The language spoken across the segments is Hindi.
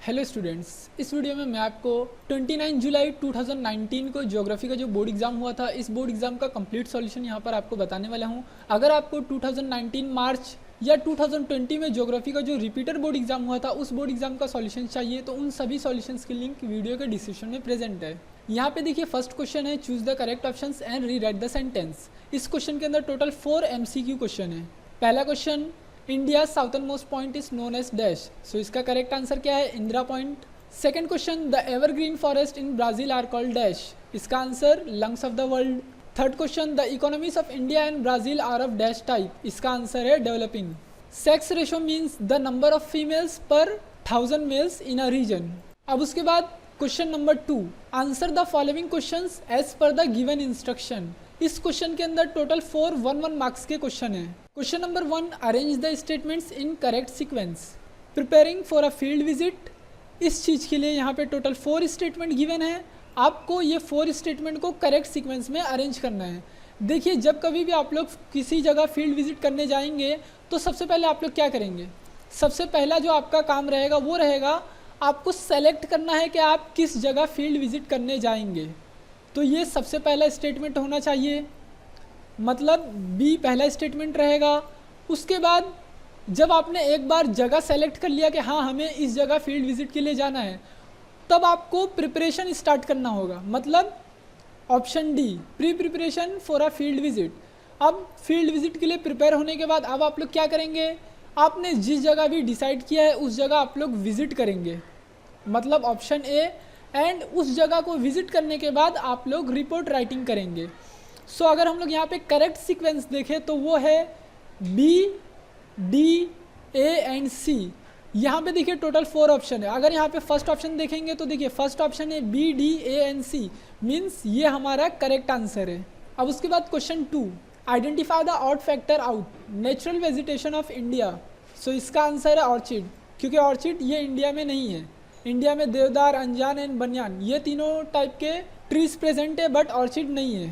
हेलो स्टूडेंट्स, इस वीडियो में मैं आपको 29 जुलाई 2019 को ज्योग्राफी का जो बोर्ड एग्जाम हुआ था, इस बोर्ड एग्जाम का कंप्लीट सॉल्यूशन यहाँ पर आपको बताने वाला हूँ। अगर आपको 2019 मार्च या 2020 में ज्योग्राफी का जो रिपीटर बोर्ड एग्जाम हुआ था, उस बोर्ड एग्जाम का सॉल्यूशन चाहिए तो उन सभी सॉल्यूशंस की लिंक वीडियो के डिस्क्रिप्शन में प्रेजेंट है। यहाँ पे देखिए फर्स्ट क्वेश्चन है, choose the correct options and rewrite the sentence. इस क्वेश्चन के अंदर टोटल 4 MCQ क्वेश्चन है। पहला question, India southern most point is known as dash. So इसका करेक्ट आंसर क्या है? Indira point. Second question, the evergreen forest in Brazil are called dash. इसका answer lungs of the world. Third question, the economies of India and Brazil are of dash type. इसका आंसर है developing. Sex ratio means the number of females per 1000 males in a region. अब उसके बाद question number 2, answer the following questions as per the given instruction. इस क्वेश्चन के अंदर टोटल 4 1-1 मार्क्स के क्वेश्चन है। Question number 1, arrange the statements in correct sequence. Preparing for a field visit, इस चीज़ के लिए यहाँ पे टोटल 4 स्टेटमेंट गिवन है। आपको ये 4 स्टेटमेंट को करेक्ट सीक्वेंस में अरेंज करना है। देखिए, जब कभी भी आप लोग किसी जगह फील्ड विजिट करने जाएंगे तो सबसे पहले आप लोग क्या करेंगे? सबसे पहला जो आपका काम रहेगा वो रहेगा आपको सेलेक्ट करना है कि आप किस जगह फील्ड विजिट करने जाएंगे। तो ये सबसे पहला स्टेटमेंट होना चाहिए, मतलब बी पहला स्टेटमेंट रहेगा। उसके बाद जब आपने एक बार जगह सेलेक्ट कर लिया कि हाँ हमें इस जगह फील्ड विजिट के लिए जाना है, तब आपको प्रिपरेशन स्टार्ट करना होगा, मतलब option D, pre preparation for a field visit. अब फील्ड विजिट के लिए प्रिपेयर होने के बाद अब आप लोग क्या करेंगे? आपने जिस जगह भी डिसाइड किया है उस जगह आप लोग विजिट करेंगे, मतलब ऑप्शन ए। एंड उस जगह को विजिट करने के बाद आप लोग रिपोर्ट राइटिंग करेंगे। सो अगर हम लोग यहाँ पे करेक्ट सीक्वेंस देखें तो वो है बी, डी, ए एंड सी। यहाँ पे देखिए टोटल 4 ऑप्शन है। अगर यहाँ पे फर्स्ट ऑप्शन देखेंगे तो देखिए फर्स्ट ऑप्शन है B, D, A and C, means ये हमारा करेक्ट आंसर है। अब उसके बाद question 2, identify the odd factor out natural vegetation of India. So इसका आंसर है ऑर्चिड, क्योंकि ऑर्चिड ये इंडिया में नहीं है। इंडिया में देवदार, अंजान एंड बनियान ये तीनों टाइप के ट्रीज प्रेजेंट है, बट ऑर्चिड नहीं है।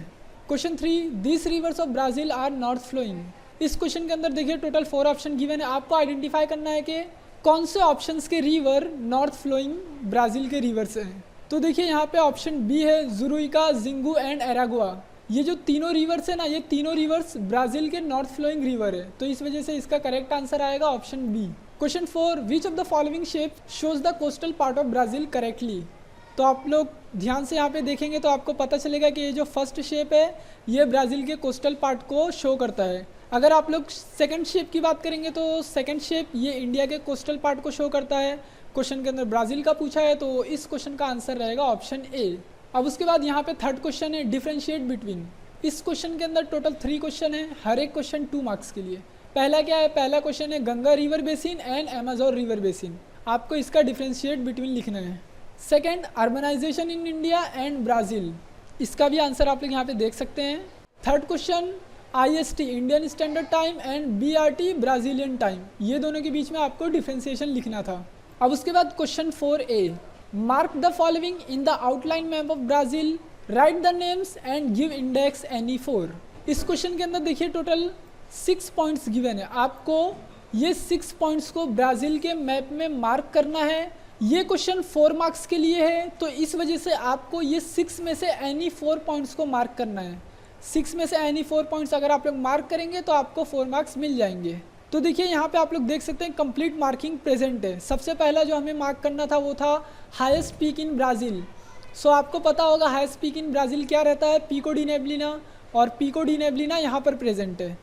Question 3, this rivers of Brazil are north flowing. इस क्वेश्चन के अंदर देखिए टोटल 4 ऑप्शन गिवन है। आपको आइडेंटिफाई करना है कि कौन से ऑप्शंस के रिवर नॉर्थ फ्लोइंग ब्राज़ील के रिवर से हैं। तो देखिए यहाँ पे ऑप्शन बी है जुरुइका, जिंगू एंड एरागुआ। ये जो तीनों रिवर्स है ना, ये तीनों रिवर्स ब्राज़ील के नॉर्थ फ्लोइंग रिवर है, तो इस वजह से इसका करेक्ट आंसर आएगा option B. Question 4, which of the following shape shows the coastal part of Brazil correctly. तो आप लोग ध्यान से यहाँ पे देखेंगे तो आपको पता चलेगा कि ये जो फर्स्ट शेप है ये ब्राज़ील के कोस्टल पार्ट को शो करता है। अगर आप लोग सेकंड शेप की बात करेंगे तो सेकंड शेप ये इंडिया के कोस्टल पार्ट को शो करता है। क्वेश्चन के अंदर ब्राज़ील का पूछा है तो इस क्वेश्चन का आंसर रहेगा ऑप्शन ए। अब उसके बाद यहाँ पे थर्ड क्वेश्चन है डिफ्रेंशिएट बिटवीन। इस क्वेश्चन के अंदर टोटल 3 क्वेश्चन है, हर एक क्वेश्चन 2 मार्क्स के लिए। पहला क्या है? पहला क्वेश्चन है Ganga river basin and Amazon river basin. आपको इसका डिफ्रेंशिएट बिटवीन लिखना है। Second, urbanization in India and Brazil. इसका भी आंसर आप लोग यहाँ पे देख सकते हैं। Third question, IST Indian standard time and BRT Brazilian time. ये दोनों के बीच में आपको डिफ्रेंशिएशन लिखना था। अब उसके बाद question 4A, mark the following in the outline map of Brazil, right the names and give index any 4। इस क्वेश्चन के अंदर देखिए टोटल 6 पॉइंट्स गिवन है। आपको ये 6 पॉइंट्स को ब्राज़ील के मैप में मार्क करना है। ये क्वेश्चन 4 मार्क्स के लिए है, तो इस वजह से आपको ये 6 में से एनी 4 पॉइंट्स को मार्क करना है। 6 में से एनी 4 पॉइंट्स अगर आप लोग मार्क करेंगे तो आपको 4 मार्क्स मिल जाएंगे। तो देखिए यहाँ पे आप लोग देख सकते हैं कंप्लीट मार्किंग प्रेजेंट है। सबसे पहला जो हमें मार्क करना था वो था हाईएस्ट पीक इन ब्राज़ील। सो आपको पता होगा हाईएस्ट पीक इन ब्राज़ील क्या रहता है, पिको डी नेबलिना, और पिको डी नेबलिना यहाँ पर प्रेजेंट है।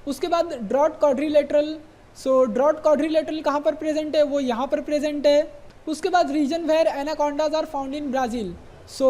उसके बाद ड्रॉट क्वाड्रिलेटरल। सो ड्रॉट क्वाड्रिलेटरल कहाँ पर प्रेजेंट है? वो यहाँ पर प्रेजेंट है। उसके बाद region where anacondas are found in Brazil. So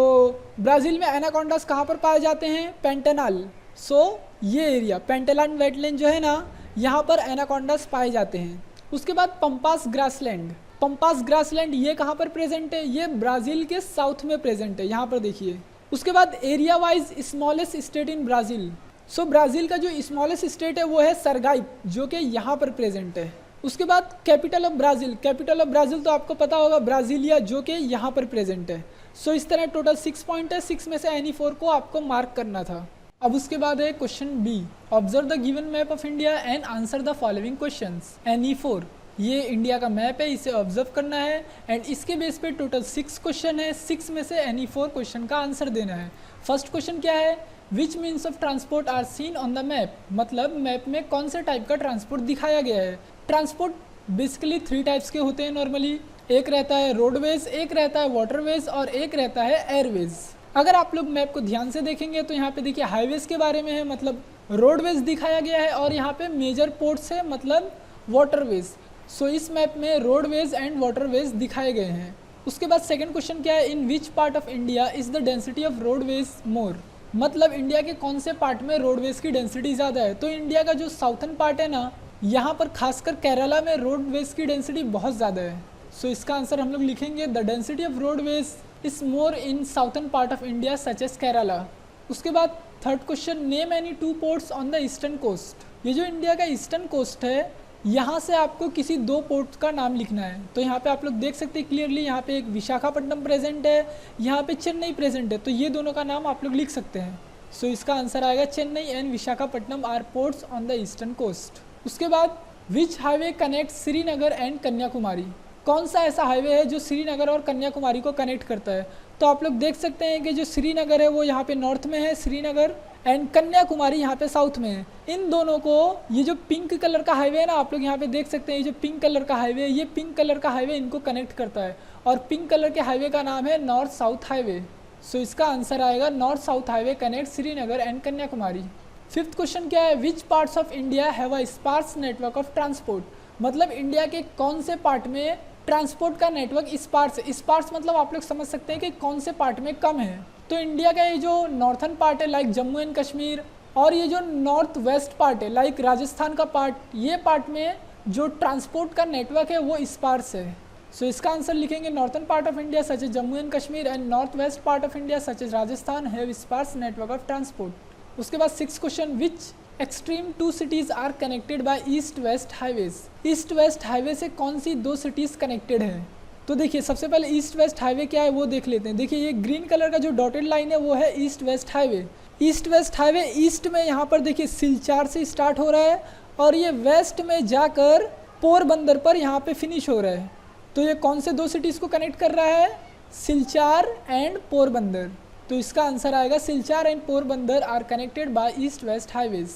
Brazil में एनाकोंडाज कहाँ पर पाए जाते हैं? पेंटेनाल। सो ये एरिया पेंटेलान वेटलैंड जो है ना, यहाँ पर एनाकोंडाज पाए जाते हैं। उसके बाद पंपास ग्रासलैंड। पंपास ग्रासलैंड ये कहाँ पर प्रेजेंट है? ये ब्राज़ील के साउथ में प्रेजेंट है, यहाँ पर देखिए। उसके बाद area wise smallest state in Brazil. So Brazil का जो स्मॉलेस्ट स्टेट है वो है सरगाइप, जो कि यहाँ पर प्रेजेंट है। उसके बाद capital of Brazil. Capital of Brazil तो आपको पता होगा ब्राज़ीलिया, जो कि यहाँ पर प्रेजेंट है। सो इस तरह टोटल 6 पॉइंट है, 6 में से एनी 4 को आपको मार्क करना था। अब उसके बाद है question B, observe the given map of India and answer the following questions any 4। ये इंडिया का मैप है, इसे ऑब्जर्व करना है एंड इसके बेस पे टोटल 6 क्वेश्चन है। 6 में से एनी 4 क्वेश्चन का आंसर देना है। फर्स्ट क्वेश्चन क्या है, which means of transport are seen on the map, मतलब मैप में कौन से टाइप का ट्रांसपोर्ट दिखाया गया है। ट्रांसपोर्ट बेसिकली 3 टाइप्स के होते हैं नॉर्मली, एक रहता है रोडवेज, एक रहता है वाटरवेज और एक रहता है एयरवेज। अगर आप लोग मैप को ध्यान से देखेंगे तो यहाँ पे देखिए हाईवेज के बारे में है, मतलब रोडवेज दिखाया गया है, और यहाँ पे मेजर पोर्ट्स है मतलब वाटरवेज। सो इस मैप में रोडवेज एंड वाटरवेज दिखाए गए हैं। उसके बाद सेकंड क्वेश्चन क्या है, in which part of India is the density of roadways more, मतलब इंडिया के कौन से पार्ट में रोडवेज की डेंसिटी ज़्यादा है। तो इंडिया का जो साउथर्न पार्ट है ना, यहाँ पर खासकर केरला में रोडवेज की डेंसिटी बहुत ज़्यादा है। सो इसका आंसर हम लोग लिखेंगे the density of roadways is more in southern part of India such as Kerala. उसके बाद third question, name any 2 ports on the eastern coast. ये जो इंडिया का ईस्टर्न कोस्ट है, यहाँ से आपको किसी 2 पोर्ट्स का नाम लिखना है। तो यहाँ पे आप लोग देख सकते हैं क्लियरली, यहाँ पे एक विशाखापट्टनम प्रेजेंट है, यहाँ पे चेन्नई प्रेजेंट है, तो ये दोनों का नाम आप लोग लिख सकते हैं। सो इसका आंसर आएगा Chennai and Visakhapatnam are ports on the eastern coast. उसके बाद which highway connect Srinagar and Kanyakumari, कौन सा ऐसा हाईवे है जो श्रीनगर और कन्याकुमारी को कनेक्ट करता है। तो आप लोग देख सकते हैं कि जो श्रीनगर है वो यहाँ पे नॉर्थ में है श्रीनगर, एंड कन्याकुमारी यहाँ पे साउथ में है। इन दोनों को, ये जो पिंक कलर का हाईवे है ना, आप लोग यहाँ पे देख सकते हैं, ये जो पिंक कलर का हाईवे है, ये पिंक कलर का हाईवे इनको कनेक्ट करता है, और पिंक कलर के हाईवे का नाम है नॉर्थ साउथ हाईवे। सो इसका आंसर आएगा north south highway connect Srinagar and Kanyakumari. Fifth question क्या है, which parts of India have a sparse network of transport, मतलब इंडिया के कौन से पार्ट में ट्रांसपोर्ट का नेटवर्क स्पार्स है। स्पार्स मतलब आप लोग समझ सकते हैं कि कौन से पार्ट में कम है। तो इंडिया का ये जो नॉर्थन पार्ट है लाइक जम्मू एंड कश्मीर, और ये जो नॉर्थ वेस्ट पार्ट है लाइक राजस्थान का पार्ट, ये पार्ट में जो ट्रांसपोर्ट का नेटवर्क है वो स्पार्स है। सो इसका आंसर लिखेंगे northern part of India such as Jammu and Kashmir and north west part of India such as Rajasthan have sparse network of transport. उसके बाद 6th question, which extreme 2 cities are connected by east west highways. East west highway से कौन सी 2 सिटीज़ कनेक्टेड है। तो देखिए सबसे पहले ईस्ट वेस्ट हाईवे क्या है वो देख लेते हैं। देखिए ये ग्रीन कलर का जो डॉटेड लाइन है वो है east west highway. East west highway east में यहाँ पर देखिए सिलचार से स्टार्ट हो रहा है और ये वेस्ट में जाकर पोरबंदर पर यहाँ पे फिनिश हो रहा है। तो ये कौन से 2 सिटीज़ को कनेक्ट कर रहा है, सिलचार एंड पोरबंदर। तो इसका आंसर आएगा Silchar and Porbandar are connected by east west highways.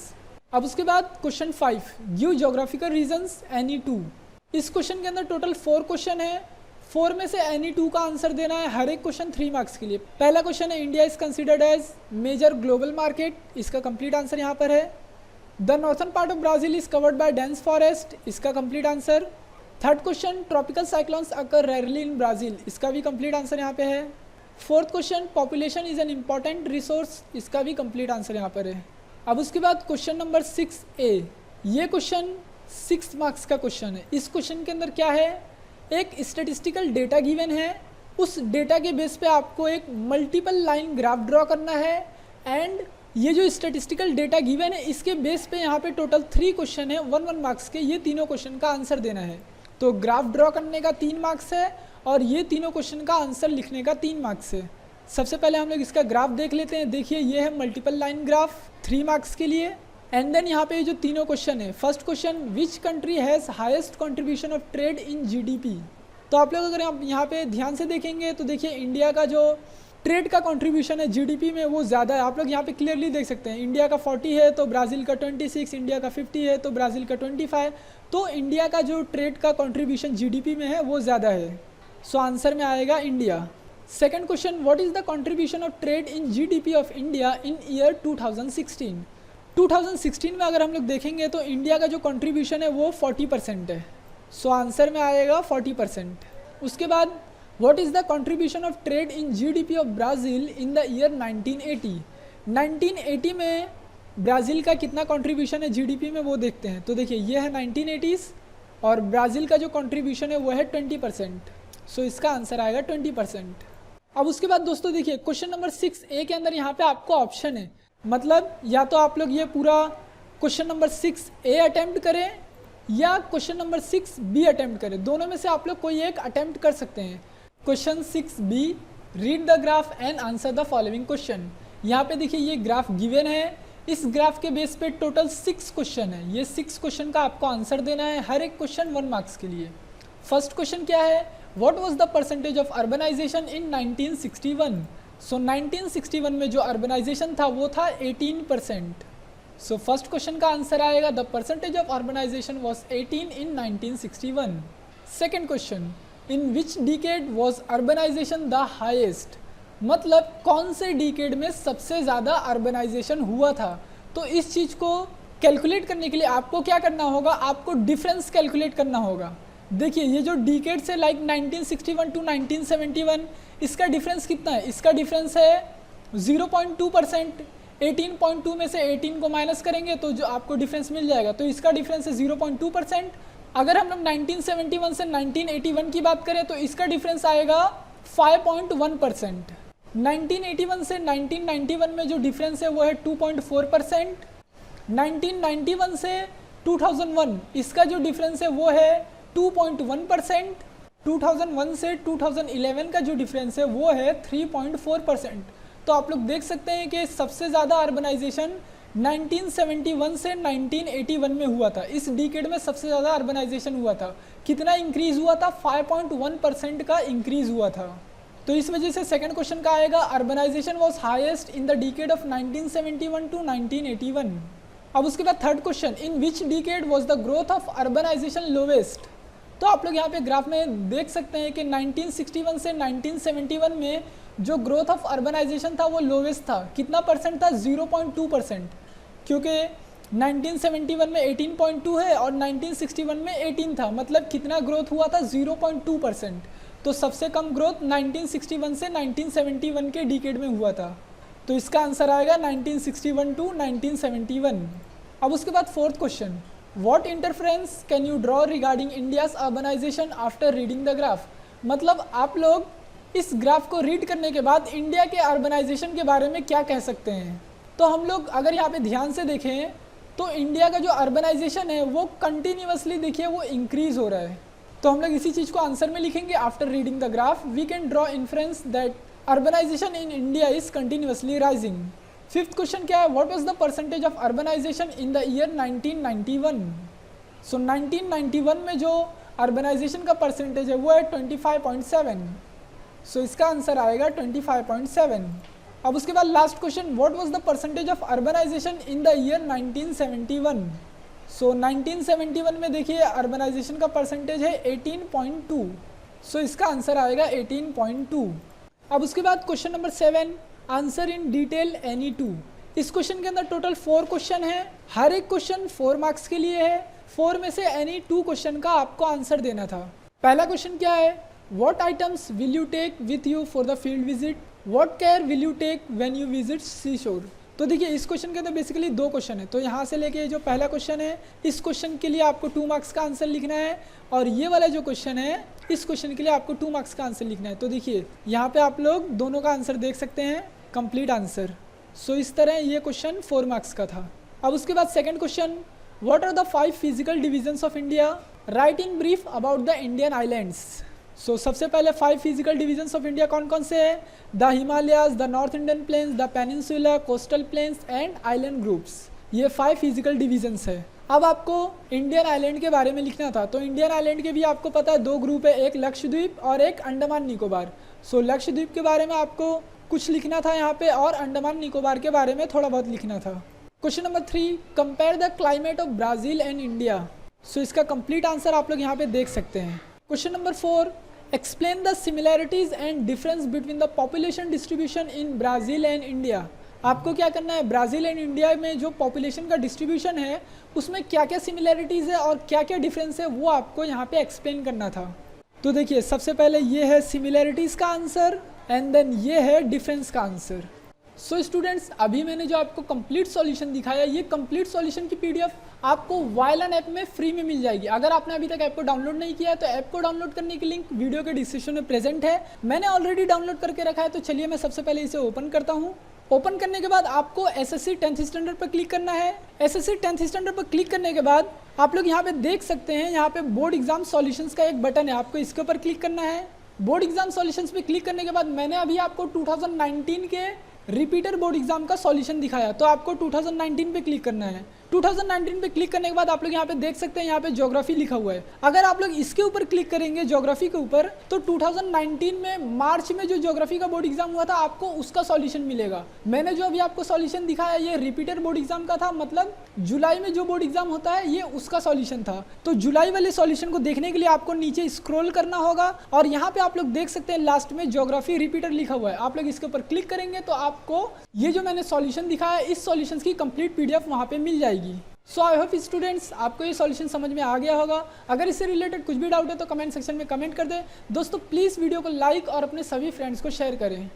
अब उसके बाद question 5, give geographical reasons any 2। इस क्वेश्चन के अंदर टोटल 4 क्वेश्चन है, 4 में से एनी 2 का आंसर देना है। हर एक क्वेश्चन 3 मार्क्स के लिए। पहला क्वेश्चन है, India is considered as major global market, इसका कंप्लीट आंसर यहाँ पर है। The northern part of Brazil is covered by dense forest, इसका complete answer. Third question, tropical cyclones occur rarely in Brazil, इसका भी कंप्लीट आंसर यहाँ पे है। Fourth question, population is an important resource, इसका भी कंप्लीट आंसर यहाँ पर है। अब उसके बाद क्वेश्चन नंबर 6A, ये क्वेश्चन 6 मार्क्स का क्वेश्चन है। इस क्वेश्चन के अंदर क्या है, एक स्टेटिस्टिकल डेटा गिवन है, उस डेटा के बेस पे आपको एक मल्टीपल लाइन ग्राफ ड्रॉ करना है, एंड ये जो स्टेटिस्टिकल डेटा गिवन है इसके बेस पे यहाँ पे टोटल 3 क्वेश्चन है 1-1 मार्क्स के। ये तीनों क्वेश्चन का आंसर देना है। तो ग्राफ ड्रॉ करने का 3 मार्क्स है और ये तीनों क्वेश्चन का आंसर लिखने का 3 मार्क्स है। सबसे पहले हम लोग इसका ग्राफ देख लेते हैं। देखिए ये है मल्टीपल लाइन ग्राफ 3 मार्क्स के लिए। एंड देन यहाँ पे जो तीनों क्वेश्चन है, first question, which country has highest contribution of trade in GDP. तो आप लोग अगर यहाँ पे ध्यान से देखेंगे तो देखिए इंडिया का जो ट्रेड का कंट्रीब्यूशन है जीडीपी में वो ज़्यादा है। आप लोग यहाँ पे क्लियरली देख सकते हैं, इंडिया का 40 है तो ब्राज़ील का 26, इंडिया का 50 है तो ब्राज़ील का 25। तो इंडिया का जो ट्रेड का कंट्रीब्यूशन जीडीपी में है वो ज़्यादा है। सो आंसर में आएगा India. Second question, what is the contribution of trade in GDP of India in year 2016। 2016 में अगर हम लोग देखेंगे तो इंडिया का जो कंट्रीब्यूशन है वो 40% है। सो आंसर में आएगा 40%। उसके बाद what is the contribution of trade in GDP of Brazil in the year 1980। 1980 में ब्राज़ील का कितना कंट्रीब्यूशन है जीडीपी में वो देखते हैं। तो देखिए ये है 1980s और ब्राज़ील का जो कंट्रीब्यूशन है वो है 20%। सो इसका आंसर आएगा 20%। अब उसके बाद दोस्तों देखिए क्वेश्चन नंबर 6A के अंदर यहाँ पे आपको ऑप्शन है, मतलब या तो आप लोग ये पूरा क्वेश्चन नंबर 6A अटेम्प्ट करें या क्वेश्चन नंबर 6B अटेम्प्ट करें। दोनों में से आप लोग कोई एक अटेम्प्ट कर सकते हैं। Question 6B, read the graph and answer the following question. यहाँ पे देखिए ये ग्राफ गिवन है इस ग्राफ के बेस पे टोटल 6 क्वेश्चन है। ये 6 क्वेश्चन का आपको आंसर देना है, हर एक क्वेश्चन 1 मार्क्स के लिए। फर्स्ट क्वेश्चन क्या है, what was the percentage of urbanisation in 1961। So 1961 में जो अर्बनाइजेशन था वो था 18%। सो फर्स्ट क्वेश्चन का आंसर आएगा the percentage of urbanisation was 18 in 1961। Second question, in which decade was urbanisation the highest, मतलब कौन से डिकेड में सबसे ज़्यादा अर्बनाइजेशन हुआ था। तो इस चीज़ को कैलकुलेट करने के लिए आपको क्या करना होगा, आपको डिफरेंस कैलकुलेट करना होगा। देखिए ये जो डिकेड्स है लाइक 1961 टू 1971, इसका डिफरेंस कितना है, इसका डिफरेंस है 0.2%। 18.2 में से 18 को माइनस करेंगे तो जो आपको डिफरेंस मिल जाएगा, तो इसका डिफरेंस है 0.2%। अगर हम लोग 1971 से 1981 की बात करें तो इसका डिफरेंस आएगा 5.1%। 1981 से 1991 में जो डिफरेंस है वो है 2.4%। 1991 से 2001 इसका जो डिफरेंस है वो है 2.1%। 2001 से 2011 का जो डिफरेंस है वो है 3.4%। तो आप लोग देख सकते हैं कि सबसे ज़्यादा अर्बनाइजेशन 1971 से 1981 में हुआ था। इस डिकेड में सबसे ज़्यादा अर्बनाइजेशन हुआ था। कितना इंक्रीज़ हुआ था, 5.1% का इंक्रीज़ हुआ था। तो इस वजह से सेकंड क्वेश्चन का आएगा urbanization was highest in the decade of 1971 to 1981। अब उसके बाद third question, in which decade was the growth of urbanization lowest. तो आप लोग यहाँ पे ग्राफ में देख सकते हैं कि 1961 से 1971 में जो ग्रोथ ऑफ अर्बनाइजेशन था वो लोवेस्ट था। कितना परसेंट था, 0.2%, क्योंकि 1971 में 18.2 है और 1961 में 18 था, मतलब कितना ग्रोथ हुआ था, 0.2%। तो सबसे कम ग्रोथ 1961 से 1971 के डिकेड में हुआ था। तो इसका आंसर आएगा 1961 टू 1971। अब उसके बाद fourth question, what interference can you draw regarding India's urbanization after reading the graph. मतलब आप लोग इस ग्राफ को रीड करने के बाद इंडिया के अर्बनाइजेशन के बारे में क्या कह सकते हैं। तो हम लोग अगर यहाँ पे ध्यान से देखें तो इंडिया का जो अर्बनाइजेशन है वो कंटिन्यूअसली देखिए वो इंक्रीज हो रहा है। तो हम लोग इसी चीज़ को आंसर में लिखेंगे, after reading the graph we can draw inference that urbanization in India is continuously rising. Fifth question क्या है, what was the percentage of urbanisation in the year 1991। So 1991 में जो अर्बनाइजेशन का परसेंटेज है वो है 25.7। सो इसका आंसर आएगा 25.7। अब उसके बाद last question, what was the percentage of urbanisation in the year 1971। So 1971 में देखिए अर्बनाइजेशन का परसेंटेज है 18.2। सो इसका आंसर आएगा 18.2। अब उसके बाद question number 7, answer in detail any two. इस क्वेश्चन के अंदर टोटल 4 क्वेश्चन है, हर एक क्वेश्चन 4 मार्क्स के लिए है। 4 में से एनी 2 क्वेश्चन का आपको आंसर देना था। पहला क्वेश्चन क्या है, what items will you take with you for the field visit, what care will you take when you visit sea shore. तो देखिए इस क्वेश्चन के अंदर बेसिकली 2 क्वेश्चन है। तो यहाँ से लेके जो पहला क्वेश्चन है इस क्वेश्चन के लिए आपको 2 मार्क्स का आंसर लिखना है, और ये वाला जो क्वेश्चन है इस क्वेश्चन के लिए आपको 2 मार्क्स का आंसर लिखना है। तो देखिए यहाँ पे आप लोग दोनों का आंसर देख सकते हैं, कंप्लीट आंसर। सो इस तरह ये क्वेश्चन 4 मार्क्स का था। अब उसके बाद second question, what are the 5 physical divisions of India, write in brief about the Indian islands. So सबसे पहले 5 फिजिकल डिविजन्स ऑफ इंडिया कौन कौन से हैं, the Himalayas, the north Indian plains, the peninsula, coastal plains and island groups. ये 5 फिजिकल डिविजन्स है। अब आपको इंडियन आइलैंड के बारे में लिखना था। तो इंडियन आइलैंड के भी आपको पता है 2 ग्रुप है, एक लक्षद्वीप और एक अंडमान निकोबार। सो लक्षद्वीप के बारे में आपको कुछ लिखना था यहाँ पे, और अंडमान निकोबार के बारे में थोड़ा बहुत लिखना था। Question number 3, compare the climate of Brazil and India. So इसका कंप्लीट आंसर आप लोग यहाँ पे देख सकते हैं। Question number 4, explain the similarities and difference between the population distribution in Brazil and India. आपको क्या करना है, ब्राज़ील एंड इंडिया में जो पॉपुलेशन का डिस्ट्रीब्यूशन है उसमें क्या क्या सिमिलैरिटीज़ है और क्या क्या डिफरेंस है वो आपको यहाँ पे एक्सप्लेन करना था। तो देखिए सबसे पहले ये है सिमिलैरिटीज़ का आंसर, एंड देन ये है डिफरेंस का आंसर। सो स्टूडेंट्स, अभी मैंने जो आपको कंप्लीट सॉल्यूशन दिखाया, ये कंप्लीट सॉल्यूशन की पीडीएफ आपको वायलन ऐप में फ्री में मिल जाएगी। अगर आपने अभी तक ऐप को डाउनलोड नहीं किया है तो ऐप को डाउनलोड करने की लिंक वीडियो के डिस्क्रिप्शन में प्रेजेंट है। मैंने ऑलरेडी डाउनलोड करके रखा है, तो चलिए मैं सबसे पहले इसे ओपन करता हूँ। ओपन करने के बाद आपको एसएससी 10th स्टैंडर्ड पर क्लिक करना है। एसएससी 10th स्टैंडर्ड पर क्लिक करने के बाद आप लोग यहाँ पे देख सकते हैं, यहाँ पे बोर्ड एग्जाम सॉल्यूशंस का एक बटन है, आपको इसके ऊपर क्लिक करना है। बोर्ड एग्जाम सॉल्यूशंस पे क्लिक करने के बाद मैंने अभी आपको 2019 के रिपीटर बोर्ड एग्जाम का सॉल्यूशन दिखाया, तो आपको 2019 पे क्लिक करना है। 2019 पे क्लिक करने के बाद आप लोग यहाँ पे देख सकते हैं, यहाँ पे ज्योग्राफी लिखा हुआ है। अगर आप लोग इसके ऊपर क्लिक करेंगे ज्योग्राफी के ऊपर, तो 2019 में मार्च में जो ज्योग्राफी का बोर्ड एग्जाम हुआ था आपको उसका सॉल्यूशन मिलेगा। मैंने जो अभी आपको सॉल्यूशन दिखाया ये रिपीटर बोर्ड एग्जाम का था, मतलब जुलाई में जो बोर्ड एग्जाम होता है ये उसका सॉल्यूशन था। तो जुलाई वाले सॉल्यूशन को देखने के लिए आपको नीचे स्क्रॉल करना होगा और यहाँ पे आप लोग देख सकते हैं लास्ट में ज्योग्राफी रिपीटर लिखा हुआ है। आप लोग इसके ऊपर क्लिक करेंगे तो आपको ये जो मैंने सॉल्यूशन दिखाया इस सॉल्यूशन की कंप्लीट पीडीएफ वहाँ पे मिल जाएगी। सो आई होप स्टूडेंट्स आपको ये सॉल्यूशन समझ में आ गया होगा। अगर इससे रिलेटेड कुछ भी डाउट है तो कमेंट सेक्शन में कमेंट कर दें। दोस्तों प्लीज़ वीडियो को लाइक और अपने सभी फ्रेंड्स को शेयर करें।